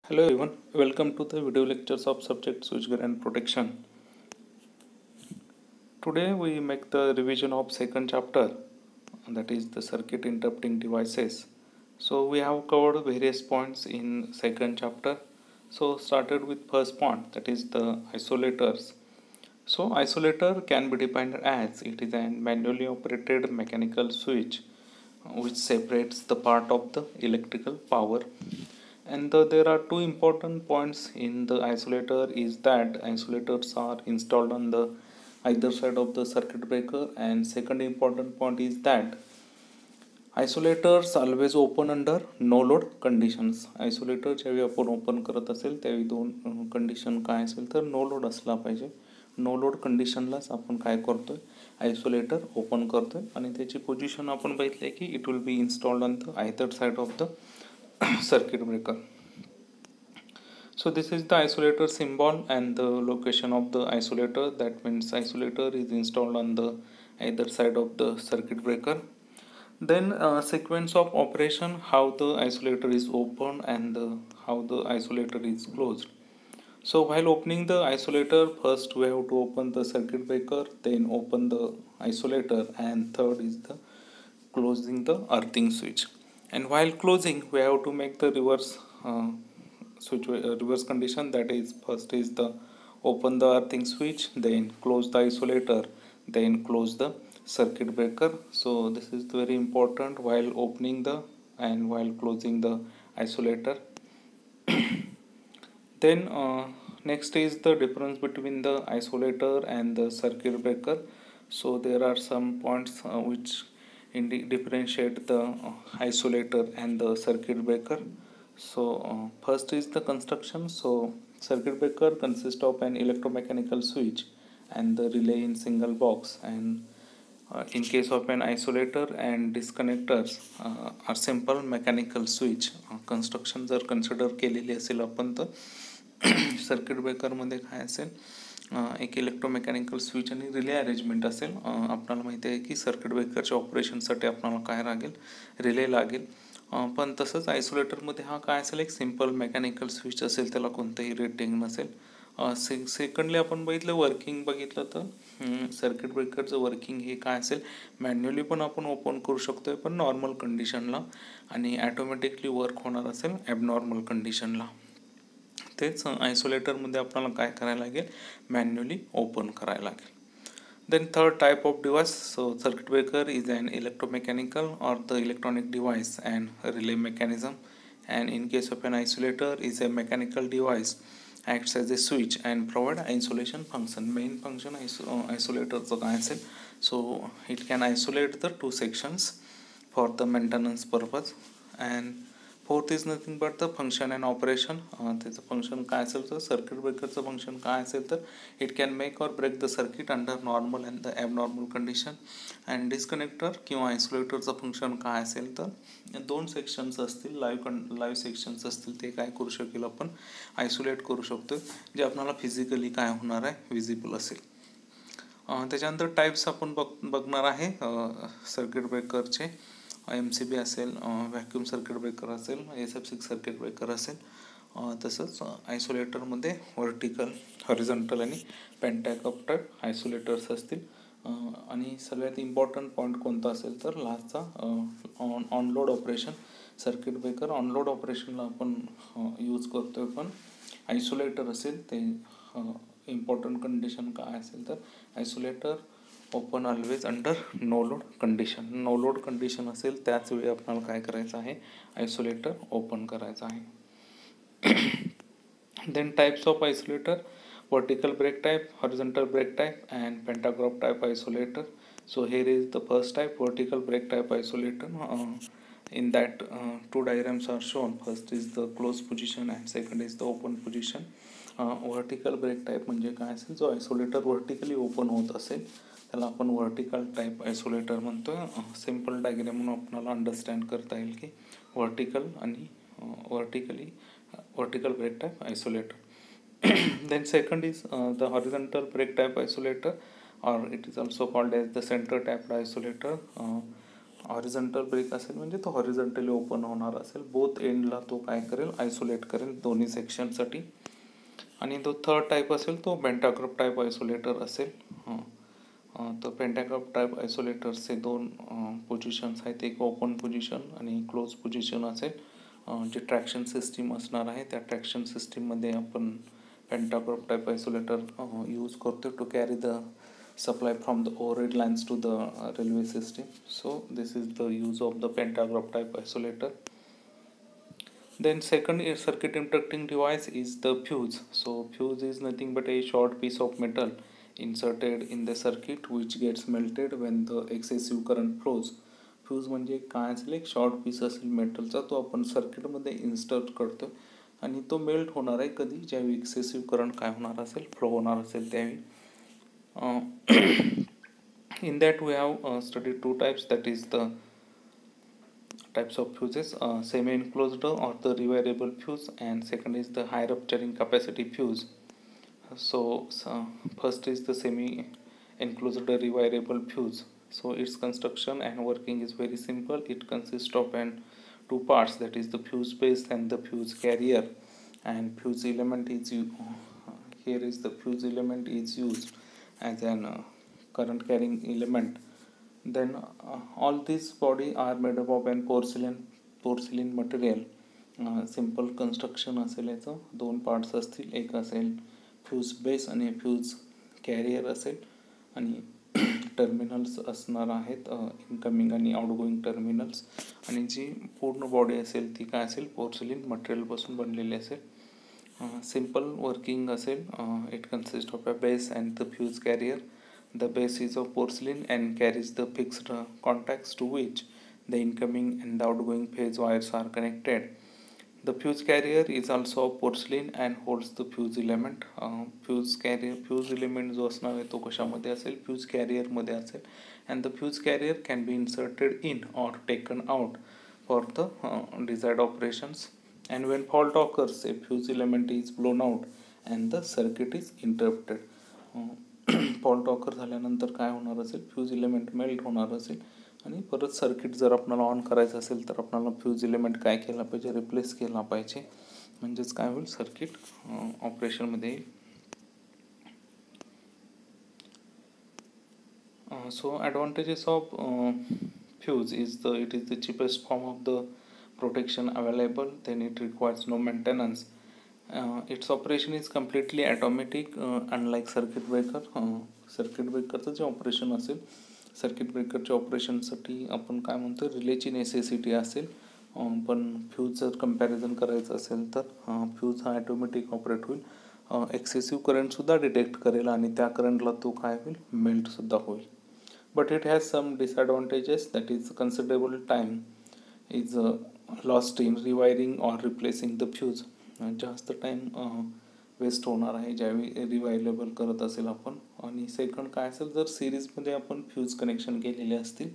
Hello everyone, welcome to the video lectures of subject switchgear and protection. Today we make the revision of second chapter, that is the circuit interrupting devices. So we have covered various points in second chapter. So started with first point, that is the isolators. So isolator can be defined as it is a manually operated mechanical switch which separates the part of the electrical power. And there are two important points in the isolator is that isolators are installed on the either side of the circuit breaker, and second important point is that isolators always open under no load conditions. Isolator ज्यावेळी आपण open करत असेल त्यावेळी दोन condition काय असेल तर no load असला पाहिजे. नो लोड कंडिशनलाच आपण काय करतोय आयसोलेटर ओपन करतोय आणि त्याची पोझिशन आपण बघितली की it will be installed on the either side of the circuit breaker. So this is the isolator symbol and the location of the isolator. That means isolator is installed on the either side of the circuit breaker. Then sequence of operation, how the isolator is opened and how the isolator is closed. So while opening the isolator, first we have to open the circuit breaker, then open the isolator, and third is the closing the earthing switch. And while closing we have to make the reverse reverse condition, that is first is the open the earthing switch, then close the isolator, then close the circuit breaker. So this is very important while opening the and while closing the isolator. Then next is the difference between the isolator and the circuit breaker. So there are some points which differentiate the isolator and the circuit breaker. So first is the construction. So circuit breaker consists of an electromechanical switch and the relay in single box, and in case of an isolator and disconnectors are simple mechanical switch. construction जर consider केलेली असेल आपण तर circuit ब्रेकरमध्ये काय असेल एक electromechanical switch आणि relay arrangement असेल. आपल्याला माहिती आहे की सर्किट ब्रेकरच्या ऑपरेशनसाठी आपल्याला काय लागेल, रिले लागेल. पण तसंच आयसोलेटरमध्ये हा काय असेल एक सिम्पल मेकॅनिकल स्विच असेल, त्याला कोणतंही रेटिंग नसेल. सेकंडली आपण वर्किंग बघितलं तर सर्किट ब्रेकरचं वर्किंग हे काय असेल मॅन्युअली पण आपण ओपन करू शकतोय पण नॉर्मल कंडिशनला, आणि ॲटोमॅटिकली वर्क होणार असेल ॲबनॉर्मल कंडिशनला. तेच आयसोलेटरमध्ये आपल्याला काय करायला लागेल, मॅन्युअली ओपन करायला लागेल. Then third type of device, so circuit breaker is an electromechanical or the electronic device and relay mechanism, and in case of an isolator is a mechanical device, acts as a switch and provide isolation function. Main function isolator चं काय असेल, so it can isolate the two sections for the maintenance purpose. And fourth is nothing but the function and operation. त्याचं function काय असेल तर circuit ब्रेकरचं function काय असेल तर it can make or break the circuit under normal and the abnormal condition. And disconnector किंवा आयसोलेटरचं फंक्शन काय असेल तर दोन सेक्शन्स असतील, लाईव्ह सेक्शन्स असतील, ते काय करू शकेल आपण आयसोलेट करू शकतो, जे आपल्याला फिजिकली काय होणार आहे विजिबल असेल. त्याच्यानंतर टाईप्स आपण बघणार आहे सर्किट ब्रेकरचे. MCB असेल, व्हॅक्यूम सर्किट ब्रेकर असेल, SF6 सर्किट ब्रेकर असेल. तसंच आयसोलेटरमध्ये व्हर्टिकल, हॉरिझॉन्टल आणि पेंटॅकप टाईप आयसोलेटर्स असतील. आणि सगळ्यात इम्पॉर्टंट पॉईंट कोणता असेल तर लास्टचा on load operation. Circuit breaker on load ऑपरेशनला आपण यूज करतोय, पण आयसोलेटर असेल ते इम्पॉर्टंट कंडिशन काय असेल तर isolator open always under no load condition. No load condition असेल त्याच वेळी आपल्याला काय करायचं आहे, आयसोलेटर ओपन करायचं आहे. Then types of isolator, vertical break type, horizontal break type and pantograph type isolator. So here is the first type, vertical break type isolator. In that two diagrams are shown. First is the closed position and second is the open position. Vertical break type म्हणजे काय असेल, जो isolator vertically open होत असेल त्याला आपण vertical type isolator म्हणतोय. Simple diagram म्हणून आपल्याला अंडरस्टँड करता येईल की व्हर्टिकल आणि vertical break type isolator. Then second is the horizontal break type isolator, or it is also called as the center tapped isolator. Horizontal break असेल म्हणजे तो हॉरिझॉन्टली ओपन होणार असेल, बोथ एंडला तो काय करेल, आयसोलेट करेल दोन्ही सेक्शनसाठी. आणि तो थर्ड टाईप असेल तो पेंटाग्राफ टाईप आयसोलेटर असेल. तर पेंटाग्राफ टाईप आयसोलेटर्सचे दोन पोझिशन्स आहेत, एक ओपन पोझिशन आणि क्लोज पोझिशन असेल. जे ट्रॅक्शन सिस्टीम असणार आहे त्या ट्रॅक्शन सिस्टीममध्ये आपण पेंटाग्राफ टाईप आयसोलेटर यूज करतो to carry the supply from the overhead lines to the railway system. So this is the use of the pantograph type isolator. Then second circuit interrupting device is the fuse. So fuse is nothing but a short piece of metal inserted in the circuit which gets melted when the excessive current flows. Fuse म्हणजे काय असेल, एक short piece असेल मेटलचा, तो आपण सर्किटमध्ये इन्स्टर्ट करतो आणि तो मेल्ट होणार आहे कधी, ज्यावेळी एक्सेसिव्ह करंट काय होणार असेल, फ्लो होणार असेल त्यावेळी. In that we have studied two types, that is the types of fuses, semi-enclosed or the rewirable fuse, and second is the high rupturing capacity fuse. So first is the semi-enclosed rewirable fuse. So its construction and working is very simple. It consists of two parts, that is the fuse base and the fuse carrier, and fuse element is here is the fuse element is used as an current carrying element. Then all these body are made up of an porcelain material. Simple construction असेल याचं, दोन parts असतील, एक असेल fuse base आणि fuse career असेल, आणि terminals असणार आहेत, इनकमिंग आणि आउटगोईंग टर्मिनल्स, आणि जी पूर्ण बॉडी असेल ती काय असेल, पोर्सिलिन मटेरियलपासून बनलेली असेल. सिम्पल वर्किंग असेल, it consist of a base and the fuse carrier. The base is of porcelain and carries the fixed contacts to which the incoming and the outgoing phase wires are connected. The fuse carrier is also of porcelain and holds the fuse element. Fuse element जो असणार आहे तो कशामध्ये असेल, fuse carrier मध्ये असेल, and the fuse carrier can be inserted in or taken out for the desired operations. And when fault occurs, a fuse element is blown out and the circuit is interrupted. Fault occur झाल्यानंतर काय होणार असेल, fuse element melt होणार असेल, आणि परत circuit जर आपल्याला ऑन करायचं असेल तर आपल्याला फ्यूज इलेमेंट काय केला पाहिजे, रिप्लेस केला पाहिजे, म्हणजेच काय होईल, सर्किट ऑपरेशनमध्ये येईल. So advantages of fuse is it is the cheapest form of the protection available. Then it requires no maintenance. Its operation is completely automatic, unlike circuit breaker. Circuit ब्रेकरचं जे ऑपरेशन असेल, सर्किट ब्रेकरच्या ऑपरेशनसाठी आपण काय म्हणतो, रिलेची नेसेसिटी असेल, पण फ्यूज जर कम्पॅरिझन करायचं असेल तर फ्यूज हा ॲटोमॅटिक ऑपरेट होईल, एक्सेसिव्ह करंटसुद्धा डिटेक्ट करेल आणि त्या करंटला तो काय होईल, मेल्टसुद्धा होईल. But it has some disadvantages, that is considerable time is lost in rewiring or replacing the fuse. जास्त टाईम वेस्ट होणार आहे ज्यावेळी रिवायलेबल करत असेल आपण. आणि सेकंड काय असेल, जर सिरीजमध्ये आपण फ्यूज कनेक्शन केलेले असतील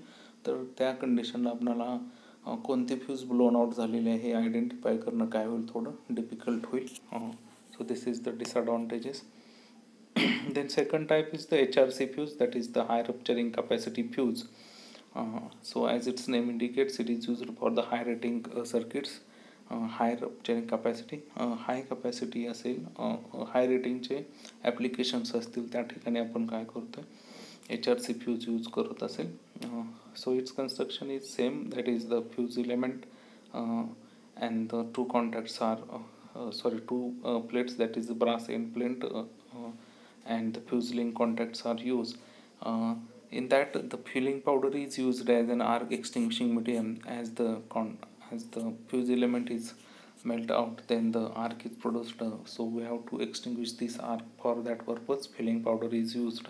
तर त्या कंडिशनला आपल्याला कोणते फ्यूज ब्लोन आउट झालेले आहे हे आयडेंटिफाय करणं काय होईल, थोडं डिफिकल्ट होईल. So this is the disadvantages. Then second type is the HRC fuse, that is the high rupturing capacity fuse. So as its name indicates, it is used for the high rating circuits. Hi rupturing capacity, hi capacity असेल, हाय रेटिंगचे applications असतील त्या ठिकाणी आपण काय करतो, HRC fuse use करत असेल. So its construction is same, that is the fuse element and the two contacts are two plates, that is the brass end plate, and the fuse link contacts are used. In that the filling powder is used as an arc extinguishing medium. As the fuse element is melt out, then the arc is produced, so we have to extinguish this arc. For that purpose filling powder is used.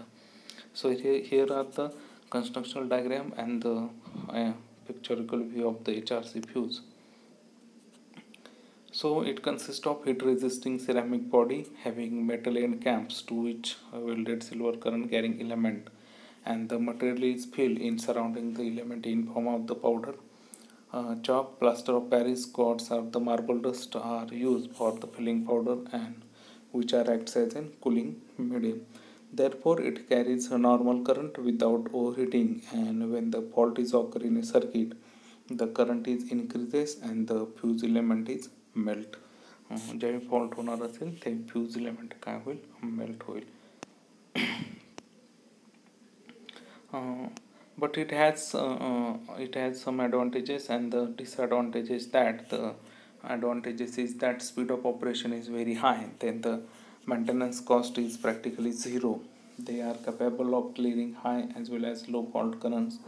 So here are the constructional diagram and the pictorial view of the HRC fuse. So it consists of heat resisting ceramic body having metal end caps to which welded silver current carrying element, and the material is filled in surrounding the element in form of the powder. Chalk, plaster of Paris, quartz or the marble dust are used for the filling powder, and which are acts as a cooling medium. Therefore, it carries a normal current without overheating, and when the fault is occurring in a circuit, the current is increases and the fuse element is melt. ज्यावेळी fault होणार असेल ते fuse element काय होईल, melt होईल. But it has some advantages and the disadvantages. That the advantages is that speed of operation is very high, then the maintenance cost is practically zero. They are capable of clearing high as well as low fault currents,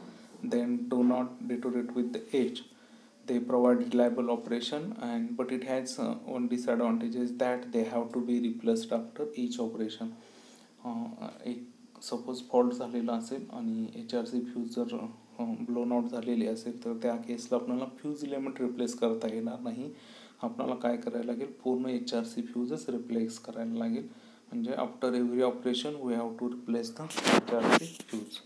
then do not deteriorate with the age. They provide reliable operation, and but it has one disadvantage is that they have to be replaced after each operation. एक suppose fault झालेला असेल आणि HRC fuse जर blown out झालेली असेल तर त्या केसला आपल्याला फ्यूज इलेमेंट रिप्लेस करता येणार नाही. आपल्याला काय करायला लागेल, पूर्ण HRC फ्यूजच रिप्लेस करायला लागेल. म्हणजे after every operation we have to replace the HRC fuse.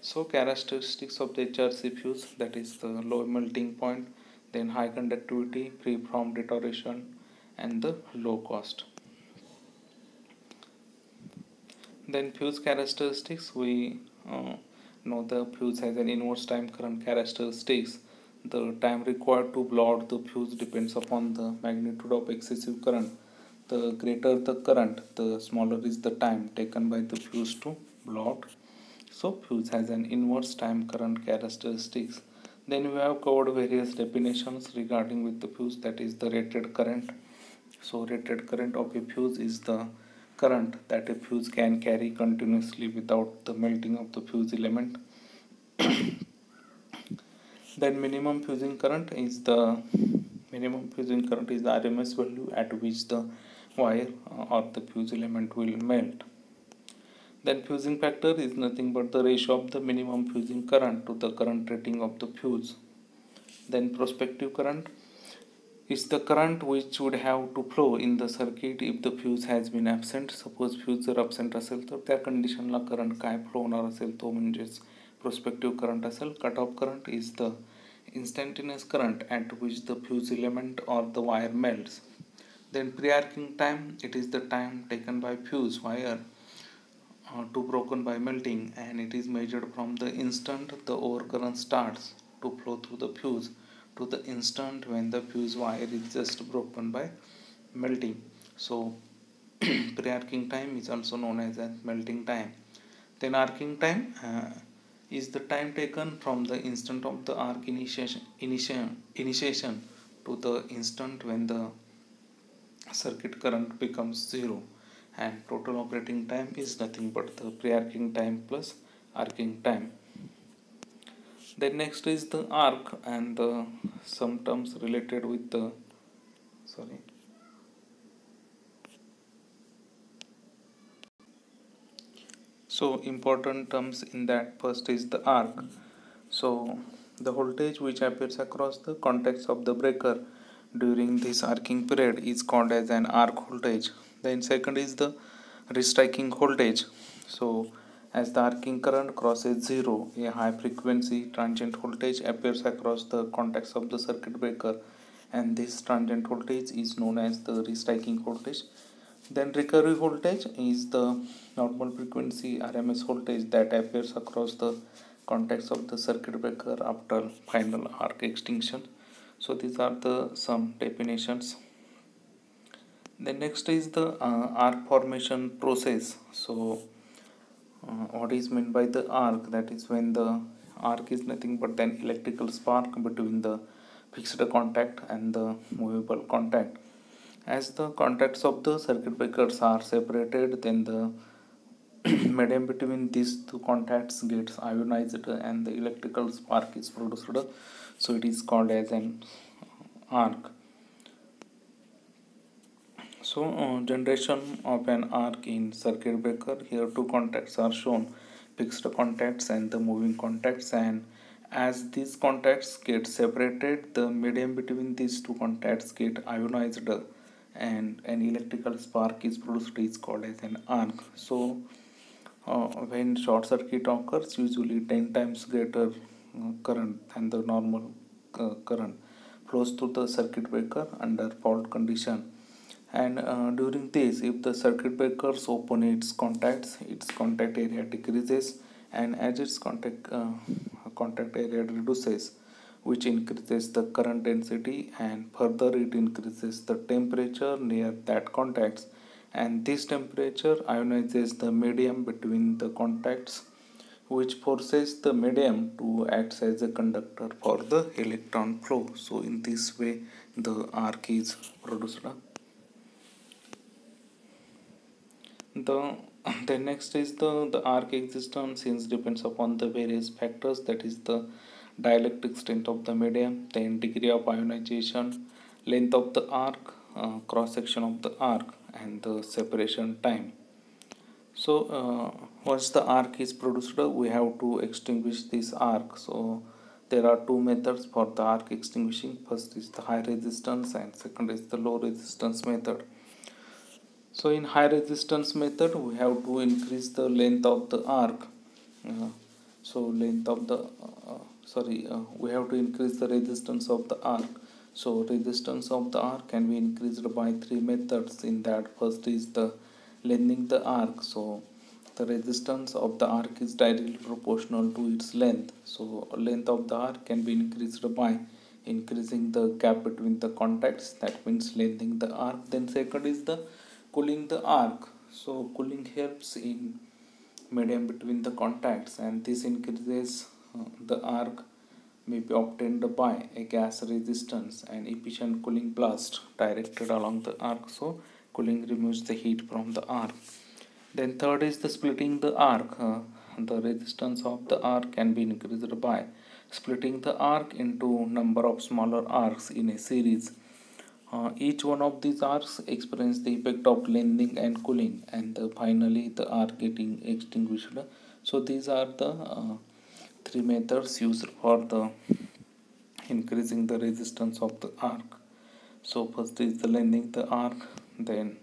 So characteristics of the HRC fuse, that is the low melting point, then high conductivity, free from deterioration, and the low cost. Then fuse characteristics, we know the fuse has an inverse time current characteristics. The time required to blow out the fuse depends upon the magnitude of excessive current. The greater the current, the smaller is the time taken by the fuse to blow out. So fuse has an inverse time current characteristics. Then we have covered various definitions regarding with the fuse, that is the rated current. So rated current of a fuse is the current that a fuse can carry continuously without the melting of the fuse element. Then minimum fusing current is the RMS value at which the wire or the fuse element will melt. Then fusing factor is nothing but the ratio of the minimum fusing current to the current rating of the fuse. Then prospective current is the current which would have to flow in the circuit if the fuse has been absent. Suppose fuse जर absent असेल तर त्या कंडिशनला current काय flow होणार असेल तो म्हणजेच prospective current असेल. Cut off current is the instantaneous current at which the fuse element or the wire melts. Then pre-arcing time, it is the time taken by fuse wire to broken by melting, and it is measured from the instant the overcurrent starts to flow through the fuse to the instant when the fuse wire is just broken by melting. So pre-arcing time is also known as melting time. Then arcing time is the time taken from the instant of the arc initiation to the instant when the circuit current becomes zero. And total operating time is nothing but the pre-arcing time plus arcing time. Then next is the arc and some terms related with the so important terms in that. First is the arc. So the voltage which appears across the contacts of the breaker during this arcing period is called as an arc voltage. Then second is the restriking voltage. So as the arcing current crosses zero, a high frequency transient voltage appears across the contacts of the circuit breaker, and this transient voltage is known as the restriking voltage. Then recovery voltage is the normal frequency RMS voltage that appears across the contacts of the circuit breaker after final arc extinction. So these are the some definitions. Then next is the arc formation process. So what is meant by the arc? That is when the arc is nothing but an electrical spark between the fixed contact and the movable contact. As the contacts of the circuit breakers are separated, then the medium between these two contacts gets ionized and the electrical spark is produced. So it is called as an arc. So generation of an arc in circuit breaker. Here two contacts are shown, fixed contacts and the moving contacts, and as these contacts get separated, the medium between these two contacts get ionized and an electrical spark is produced, is called as an arc. So when short circuit occurs, usually 10 times greater current than the normal current flows through the circuit breaker under fault condition, And during this, if the circuit breakers open its contact area decreases, and as its contact area reduces, which increases the current density, and further it increases the temperature near that contacts, and this temperature ionizes the medium between the contacts, which forces the medium to act as a conductor for the electron flow. So in this way the arc is produced. The then next is the arc existence since depends upon the various factors, that is the dielectric strength of the medium, then degree of ionization, length of the arc, cross section of the arc, and the separation time. So once the arc is produced, we have to extinguish this arc. So there are two methods for the arc extinguishing. First is the high resistance and second is the low resistance method. So in high resistance method, we have to increase the length of the arc. We have to increase the resistance of the arc. So resistance of the arc can be increased by three methods. In that, first is the lengthening the arc. So the resistance of the arc is directly proportional to its length. So length of the arc can be increased by increasing the gap between the contacts, that means lengthening the arc. Then second is the cooling the arc. So cooling helps in medium between the contacts, and this increases the arc may be obtained by a gas resistance and efficient cooling blast directed along the arc. So cooling removes the heat from the arc. Then third is the splitting the arc. The resistance of the arc can be increased by splitting the arc into number of smaller arcs in a series. Each one of these arcs experience the effect of lengthening and cooling, and finally the arc getting extinguished. So these are the three methods used for the increasing the resistance of the arc. So first is the lengthening the arc, then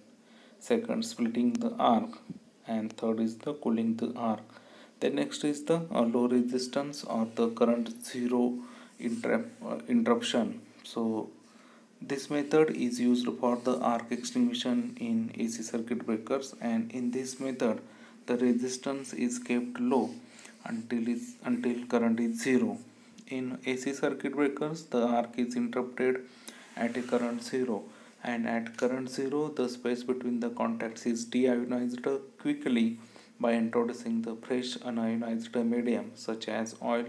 second splitting the arc, and third is the cooling the arc. Then next is the low resistance or the current zero interruption. So this method is used for the arc extinguishing in AC circuit breakers, and in this method the resistance is kept low until current is zero. In AC circuit breakers, the arc is interrupted at a current zero, and at current zero the space between the contacts is deionized quickly by introducing the fresh unionized medium such as oil,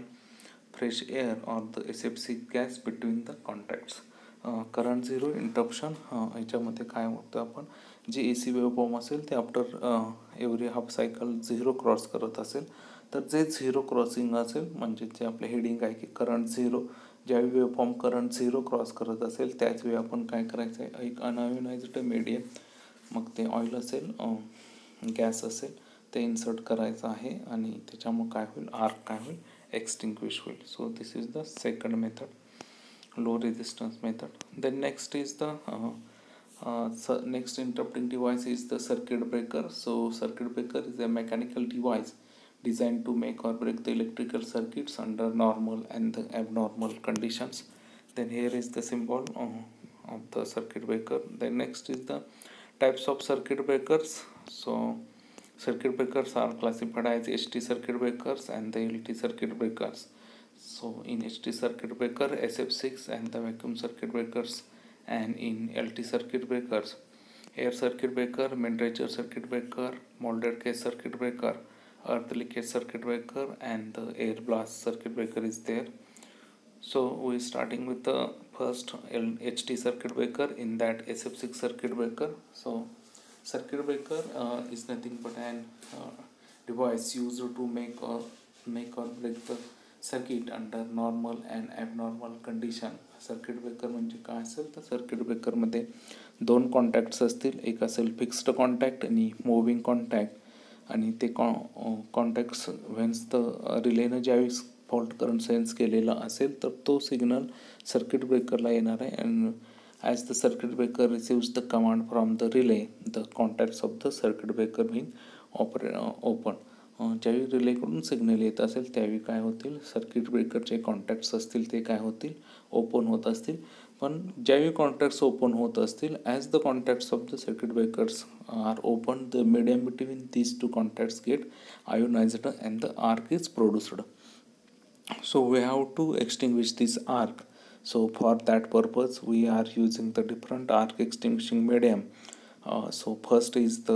fresh air, or the SF6 gas between the contacts. Current zero interruption ह्याच्यामध्ये काय होतं, आपण जे ए सी waveform असेल ते after every half cycle zero cross करत असेल, तर जे zero crossing असेल म्हणजे जे आपलं हेडिंग आहे की करंट झिरो, ज्यावेळी वेव्हफॉर्म करंट झिरो क्रॉस करत असेल त्याच वेळी आपण काय करायचं आहे, एक अनआयोनाइज्ड मीडियम, मग ते ऑइल असेल गॅस असेल ते इन्सर्ट करायचं आहे, आणि त्याच्यामुळे काय होईल, आर्क काय होईल, एक्सटिंग्विश होईल. So this is the second method, low resistance method. Then next is the next interrupting device is the circuit breaker. So circuit breaker is a mechanical device designed to make or break the electrical circuits under normal and the abnormal conditions. Then here is the symbol of the circuit breaker. Then next is the types of circuit breakers. So circuit breakers are classified as HT circuit breakers and the LT circuit breakers. So in HT circuit breaker, SF6 and the vacuum circuit breakers, and in LT circuit breakers, air circuit breaker, temperature circuit breaker, molded case circuit breaker, earth leakage circuit breaker, and the air blast circuit breaker is there. So we starting with the first HT circuit breaker. In that SF6 circuit breaker, so circuit breaker is nothing but an device used to make or break the circuit under normal and abnormal condition. Circuit breaker म्हणजे काय असेल, तर circuit ब्रेकरमध्ये दोन contacts असतील, एक असेल fixed contact आणि moving contact, आणि ते कॉन्टॅक्ट्स व्हेन्स द रिलेनं ज्यावेळेस फॉल्ट करंट सेन्स केलेला असेल तर तो सिग्नल सर्किट ब्रेकरला येणार आहे. And as the circuit breaker receives the command from the relay, the contacts of the circuit breaker being open. ज्यावेळी रिलेकडून सिग्नल येत असेल त्यावेळी काय होतील, सर्किट ब्रेकरचे कॉन्टॅक्ट्स असतील ते काय होतील, ओपन होत असतील. पण ज्यावेळी कॉन्टॅक्ट्स ओपन होत असतील, as the contacts of the circuit breakers are open, the medium between these two contacts get ionized and the arc is produced. So we have to extinguish this arc. So for that purpose we are using the different arc extinguishing medium. So first we used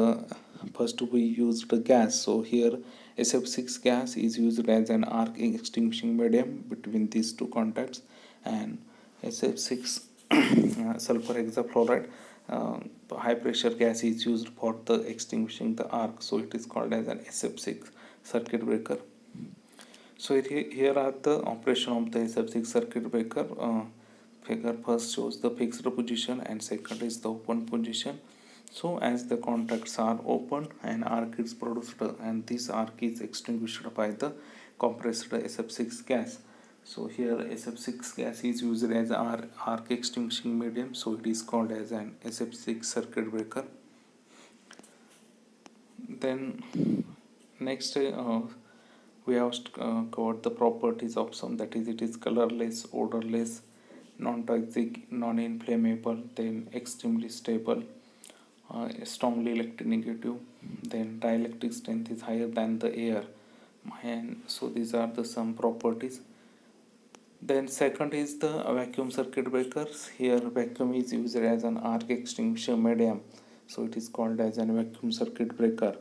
the gas. So here SF6 gas is used as an arc extinguishing medium between these two contacts, and SF6 sulfur hexafluoride high pressure gas is used for the extinguishing the arc, so it is called as an SF6 circuit breaker. So here are the operation of the SF6 circuit breaker. Figure first shows the fixed position and second is the open position. So as the contacts are open, an arc is produced and this arc is extinguished by the compressed SF6 gas. So here SF6 gas is used as arc extinguishing medium, so it is called as an SF6 circuit breaker. Then next we have covered the properties of some, that is, it is colorless, odorless, non-toxic, non-inflammable, then extremely stable, strongly electronegative, then dielectric strength is higher than the air, and so these are the some properties. Then second is the vacuum circuit breakers. Here vacuum is used as an arc extinguisher medium, so it is called as a vacuum circuit breaker.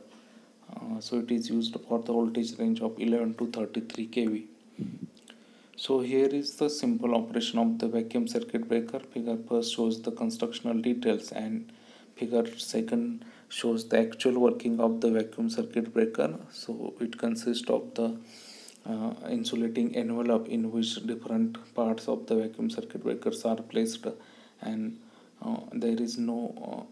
So it is used for the voltage range of 11 to 33 kV. So here is the simple operation of the vacuum circuit breaker. Figure first shows the constructional details and figure second shows the actual working of the vacuum circuit breaker. So it consists of the insulating envelope in which different parts of the vacuum circuit breakers are placed, and there is no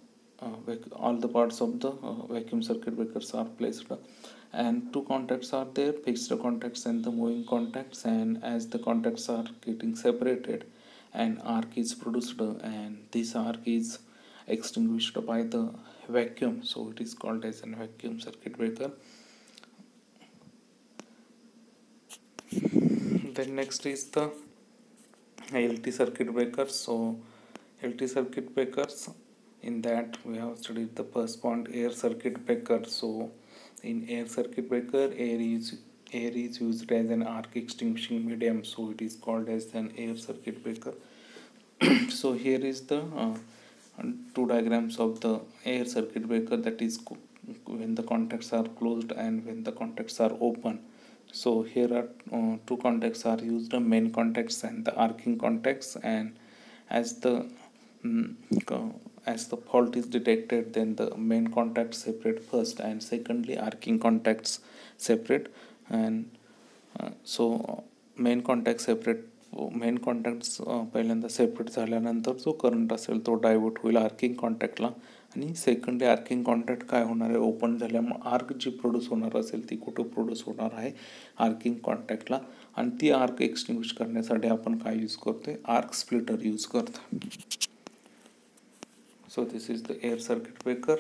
all the parts of the vacuum circuit breakers are placed, and two contacts are there, fixed contacts and the moving contacts, and as the contacts are getting separated, an arc is produced and this arc is extinguished by the vacuum, so it is called as a vacuum circuit breaker. Then next is the LT circuit breakers. So LT circuit breakers, in that we have studied the first point, air circuit breaker. So in air circuit breaker, air is used as an arc extinguishing medium, so it is called as an air circuit breaker. So here is the two diagrams of the air circuit breaker, that is when the contacts are closed and when the contacts are open. So here are two contacts are used, the main contacts and the arcing contacts, and as the fault is detected, then the main contacts separate first and secondly arcing contacts separate, and so main contacts पहिल्यांदा separate झाल्यानंतर जो current असेल तो divert होईल arcing कॉन्टॅक्टला, आणि secondly arcing contact काय होणार आहे, ओपन झाल्यामुळे आर्क जी प्रोड्यूस होणार असेल ती कुठं प्रोड्यूस होणार आहे, आर्किंग कॉन्टॅक्टला, आणि ती आर्क एक्सटिंग्विश करण्यासाठी आपण काय यूज करतोय, आर्क स्प्लिटर यूज करतो. So this is the air circuit breaker.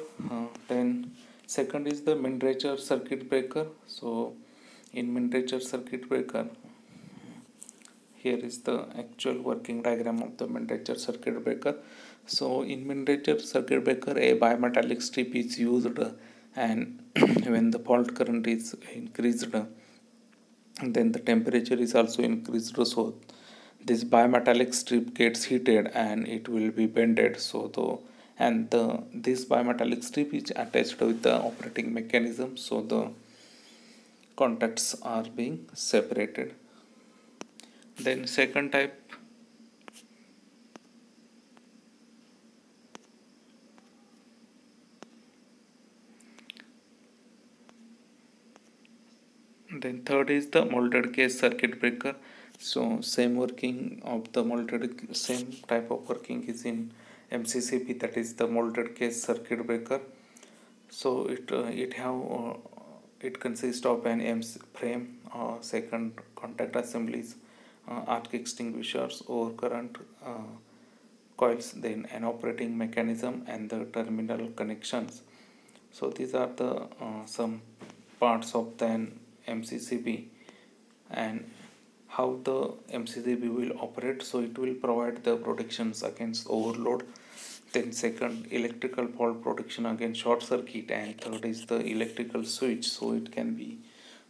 Then second is the miniature circuit breaker. So in miniature circuit breaker, here is the actual working diagram of the miniature circuit breaker. So in miniature circuit breaker, a bimetallic strip is used, and when the fault current is increased, then the temperature is also increased, so this bimetallic strip gets heated and it will be bended. So this bimetallic strip is attached with the operating mechanism, so the contacts are being separated. Then second type, then third is the molded case circuit breaker. So same type of working is in MCCB, that is the molded case circuit breaker. So it consists of an MC frame, second contact assemblies, arc extinguishers or current coils, then an operating mechanism and the terminal connections. So these are the some parts of the MCCB. And how the MCCB will operate. So it will provide the protections against overload. Then second, electrical fault protection against short circuit, and third is the electrical switch. So it can be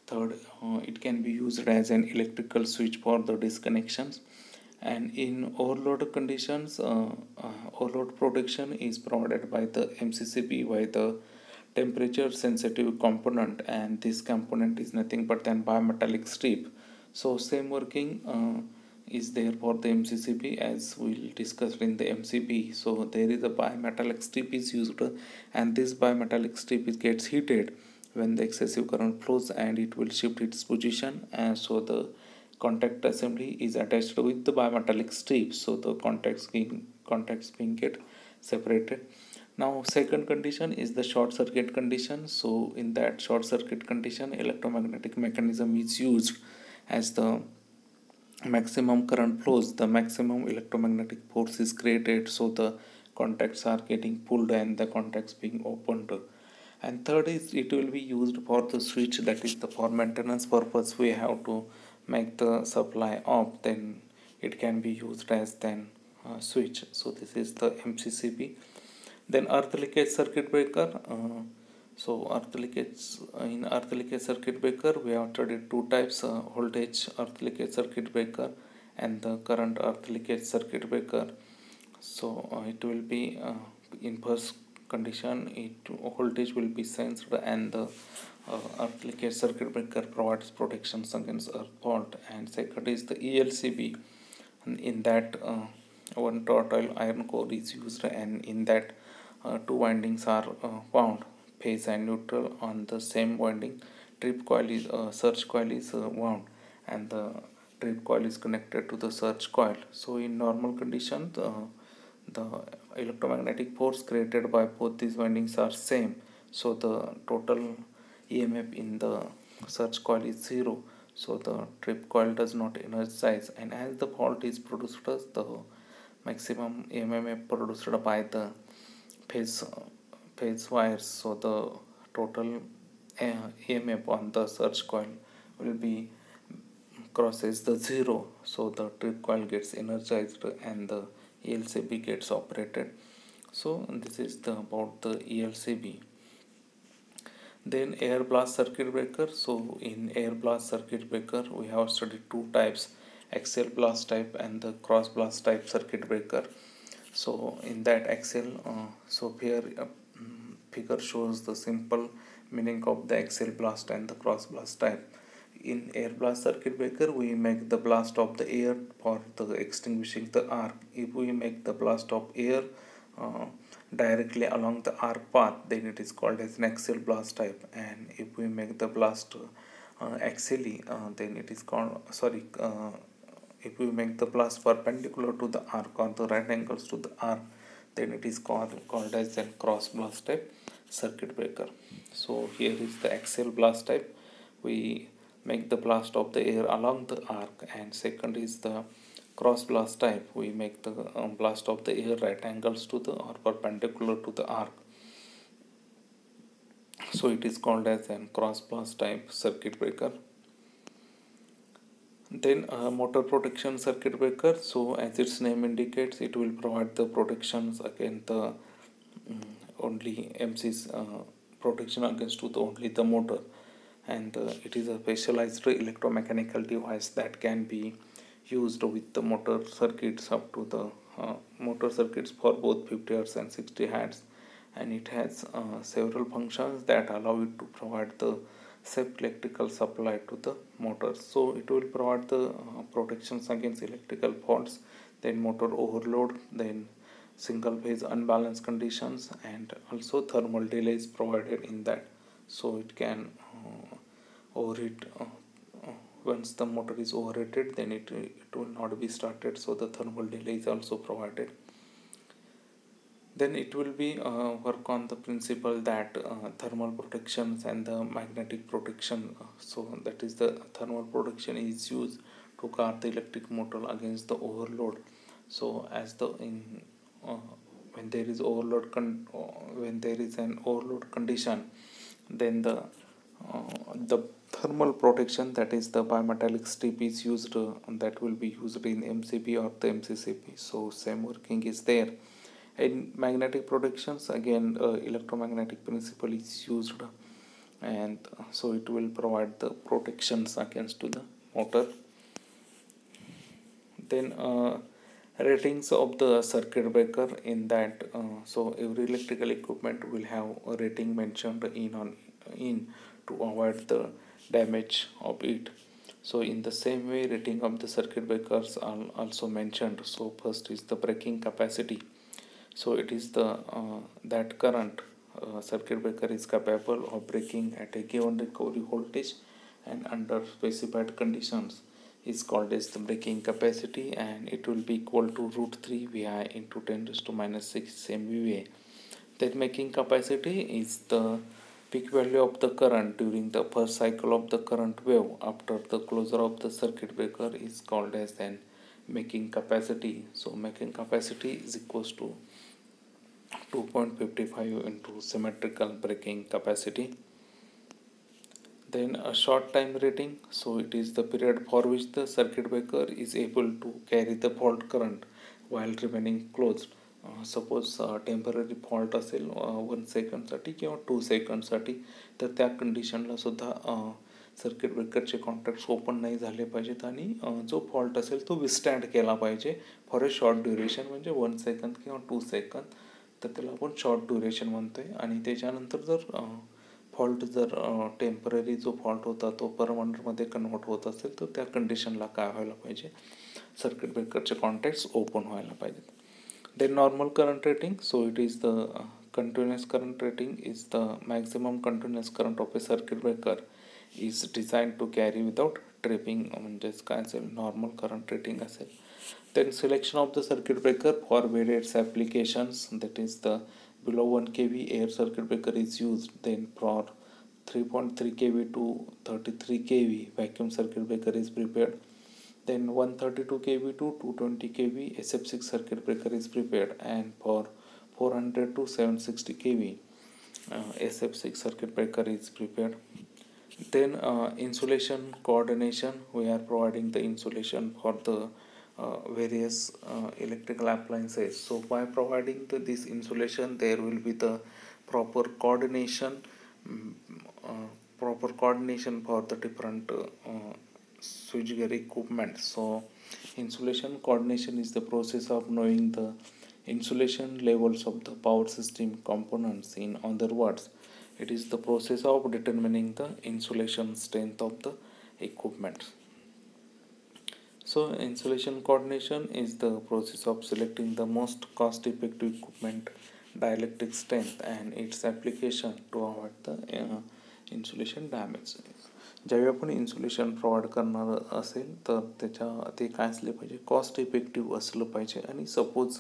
third, it can be used as an electrical switch for the disconnections. And in overload conditions, overload protection is provided by the MCCB by the temperature sensitive component, and this component is nothing but than bimetallic strip. So same working is there for the MCCB as we'll discuss in the MCB. So there is a bimetallic strip is used, and this bimetallic strip is gets heated when the excessive current flows, and it will shift its position, and so the contact assembly is attached with the bimetallic strip, so the contacts being get separated. Now second condition is the short circuit condition. So in that short circuit condition, electromagnetic mechanism is used. As the maximum current flows, the maximum electromagnetic force is created, so the contacts are getting pulled and the contacts being opened. And third is it will be used for the switch, that is the for maintenance purpose we have to make the supply off, then it can be used as then switch. So this is the MCCB. Then earth leakage circuit breaker. So earth leakage, in earth leakage circuit breaker we have studied two types, voltage earth leakage circuit breaker and the current earth leakage circuit breaker. So it will be in first condition, it voltage will be sensed, and the earth leakage circuit breaker provides protections against earth fault. And second is the ELCB, and in that one total iron core is used, and in that two windings are wound, phase and neutral on the same winding. Trip coil is surge coil is wound, and the trip coil is connected to the surge coil. So in normal conditions, the electromagnetic force created by both these windings are same, so the total EMF in the surge coil is zero, so the trip coil does not energize. And as the fault is produced, the maximum EMF produced by the phase wires, so the total EMF on the surge coil will be crosses the zero, so the trip coil gets energized and the ELCB gets operated. So this is the about the ELCB. Then air blast circuit breaker. So in air blast circuit breaker we have studied two types, axial blast type and the cross blast type circuit breaker. So in that axial, so here figure shows the simple meaning of the axial blast and the cross blast type. In air blast circuit breaker we make the blast of the air for the extinguishing the arc. If we make the blast of air directly along the arc path, then it is called as an axial blast type. And if we make the blast axially, then it is called if we make the blast perpendicular to the arc or the right angles to the arc, then it is called as a cross blast type circuit breaker. So here is the axial blast type, we make the blast of the air along the arc. And second is the cross blast type, we make the blast of the air right angles to the or perpendicular to the arc, so it is called as a cross blast type circuit breaker. Then motor protection circuit breaker. So as its name indicates, it will provide the protections against the only MC's protection against to the only the motor, and it is a specialized electromechanical device that can be used with the motor circuits up to the motor circuits for both 50 Hz and 60 Hz, and it has several functions that allow it to provide the safe electrical supply to the motor. So it will provide the protections against electrical faults, then motor overload, then single phase unbalanced conditions, and also thermal delay is provided in that. So it can overheat, once the motor is overheated, then it will not be started, so the thermal delay is also provided. Then it will be work on the principle that thermal protections and the magnetic protection, so that is the thermal protection is used to guard the electric motor against the overload. So as the in when there is when there is an overload condition, then the thermal protection, that is the bimetallic strip is used, that will be used in MCB or the MCCB, so same working is there. In magnetic protections, again electromagnetic principle is used, and so it will provide the protections against to the motor. Then ratings of the circuit breaker, in that so every electrical equipment will have a rating mentioned in to avoid the damage of it. So in the same way, rating of the circuit breakers are also mentioned. So first is the breaking capacity. So it is the that current circuit breaker is capable of breaking at a given recovery voltage and under specified conditions is called as the breaking capacity, and it will be equal to root 3 Vi into 10 raised to minus 6 MVA. That making capacity is the peak value of the current during the first cycle of the current wave after the closure of the circuit breaker is called as then making capacity. So making capacity is equals to 2.55 into symmetrical breaking capacity. Then a short time rating, so it is the period for which the circuit breaker is able to carry the fault current while remaining closed. Suppose temporary fault असेल 1 सेकंडसाठी किंवा 2 सेकंडसाठी, तर त्या कंडिशनला सुद्धा circuit ब्रेकरचे contacts open नाही झाले पाहिजेत आणि जो फॉल्ट असेल तो विस्टँड केला पाहिजे फॉर अ शॉर्ट ड्युरेशन, म्हणजे 1 सेकंद किंवा 2 सेकंद, तर त्याला आपण शॉर्ट ड्युरेशन म्हणतोय. आणि त्याच्यानंतर जर फॉल्ट जर टेम्पररी जो फॉल्ट होता तो परमनंटमध्ये कन्वर्ट होत असेल तर त्या कंडिशनला काय व्हायला पाहिजे, सर्किट ब्रेकरचे कॉन्टॅक्ट्स ओपन व्हायला पाहिजेत. Then normal current rating, so it is the continuous current rating is the maximum continuous current of a circuit breaker is designed to carry without tripping, म्हणजेच काय असेल नॉर्मल करंट रेटिंग असेल. Then selection of the circuit breaker for various applications, that is the below 1 kV air circuit breaker is used. Then for 3.3 kV to 33 kV vacuum circuit breaker is prepared. Then 132 kV to 220 kV SF6 circuit breaker is prepared, and for 400 to 760 kV SF6 circuit breaker is prepared. Then insulation coordination, we are providing the insulation for the various electrical appliances. So by providing this insulation, there will be the proper coordination for the different switchgear equipment. So insulation coordination is the process of knowing the insulation levels of the power system components. In other words, it is the process of determining the insulation strength of the equipment. So insulation coordination is the process of selecting the most cost effective equipment, dielectric strength and its application to avoid the insulation damage. ज्यावेळी आपण insulation provide करणार असेल तर ते काय असले पाहिजे, cost effective असलं पाहिजे. आणि suppose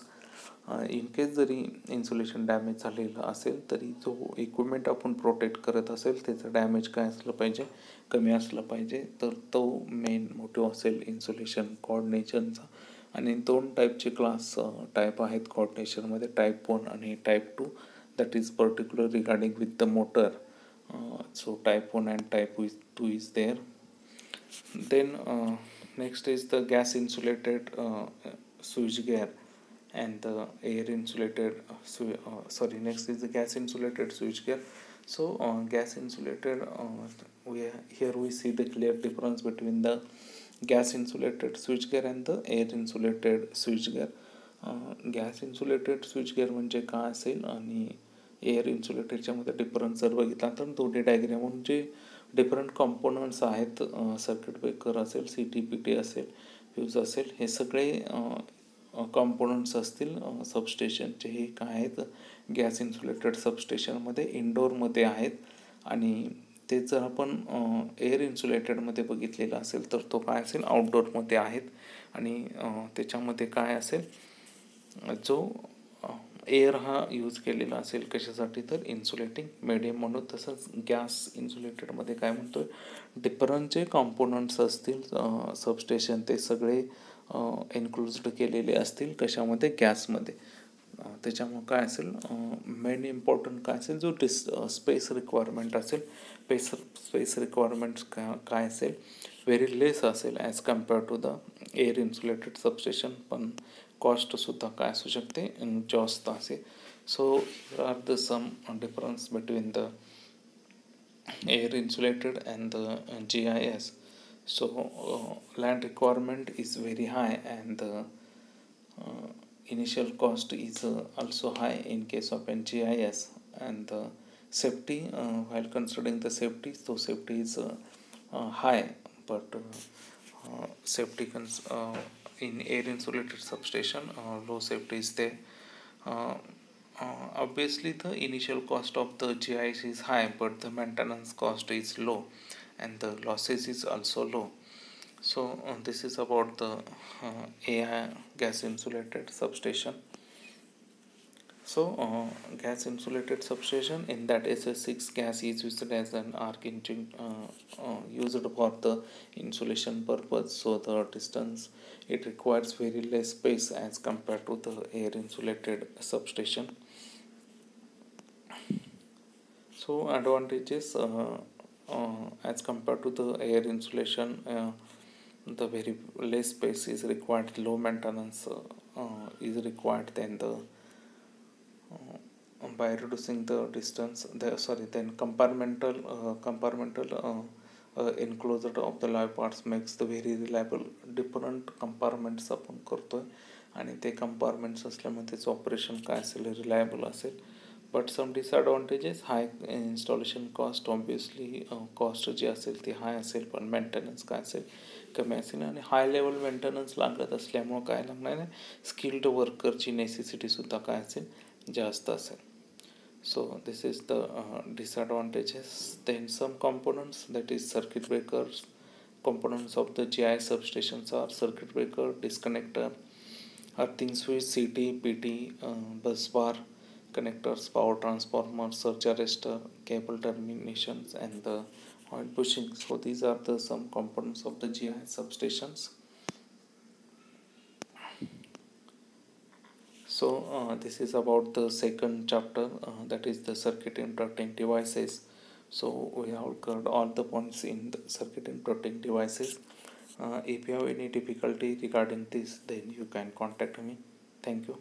in case zari insulation damage झालेलं असेल तरी जो इक्विपमेंट आपण प्रोटेक्ट करत असेल त्याचं डॅमेज काय असलं पाहिजे, कमी असलं पाहिजे. तर तो मेन मोटिव्ह असेल इन्सुलेशन कोऑर्डिनेशनचा. आणि 2 टाईपचे क्लास टाईप आहेत कोऑर्डिनेशनमध्ये, टाईप 1 आणि type 2. That is particular regarding with the motor. So type 1 and type 2 is there. Then next is the gas insulated switchgear and the air insulated next is the gas insulated switchgear. So gas insulated, here we see the clear difference between the gas insulated switchgear and the air insulated switchgear. gas insulated switchgear म्हणजे काय असेल आणि air इन्सुलेटेडच्या मध्ये difference जर बघितला तर दोन्ही डायग्रामवरून जे different components आहेत, सर्किट ब्रेकर असेल, CT/PT असेल, फ्यूज असेल, हे सगळे कॉम्पोनंट्स असतील सबस्टेशनचे. हे काय आहेत, गॅस इन्सुलेटेड सबस्टेशनमध्ये इनडोअरमध्ये आहेत. आणि ते जर आपण एअर इन्सुलेटेडमध्ये बघितलेलं असेल तर तो काय असेल, आउटडोअरमध्ये आहेत. आणि त्याच्यामध्ये काय असेल, जो एअर हा यूज केलेला असेल कशासाठी, तर इन्सुलेटिंग मीडियम म्हणून. तसंच गॅस इन्सुलेटेडमध्ये काय म्हणतोय, डिफरंट जे कॉम्पोनंट्स असतील सबस्टेशन ते सगळे इन्क्लूड केलेले असतील कशामध्ये, गॅसमध्ये. त्याच्यामुळं काय असेल मेन इम्पॉर्टंट काय असेल जो स्पेस रिक्वायरमेंट असेल स्पेस रिक्वायरमेंट्स काय असेल व्हेरी लेस असेल as compare to the air insulated substation. पण कॉस्टसुद्धा काय असू शकते जास्त असेल. So are the some difference between the air insulated and the GIS. So land requirement is very high and the initial cost is also high in case of GIS, and the safety while considering the safety, so safety is high, but safety in air insulated substation low safety is there. uh, Obviously the initial cost of the GIS is high, but the maintenance cost is low and the losses is also low. So this is about the AI gas insulated substation. So gas insulated substation, in that SS6 gas is used as an arc engine used for the insulation purpose. So the distance it requires very less space as compared to the air insulated substation. So advantages as compared to the air insulation, the very less space is required, low maintenance is required, then the by reducing the distance then compartmental enclosure of the live parts makes the very reliable. different compartments आपण करतोय आणि ते compartments असल्यामुळे त्याचं operation काय असेल reliable असेल. But some disadvantages, high installation cost, obviously cost जी असेल ती हाय असेल, पण मेंटेनन्स काय असेल कमी असेल. आणि हाय लेवल मेंटेनन्स लागत असल्यामुळं काय लागणार आहे स्किल्ड वर्करची नेसेसिटीसुद्धा काय असेल जास्त असेल. So this is the disadvantages. Then some components, that is circuit breakers. Components of the GIS substations are circuit breaker, disconnector, earthing switch, CT, PT, bus bar, connectors, power transformer, surge arrestor, cable terminations, and the oil bushing. So these are the some components of the GIS substations. So this is about the second chapter, that is the circuit interrupting devices. So we have covered all the points in the circuit interrupting devices. If you have any difficulty regarding this, then you can contact me. Thank you.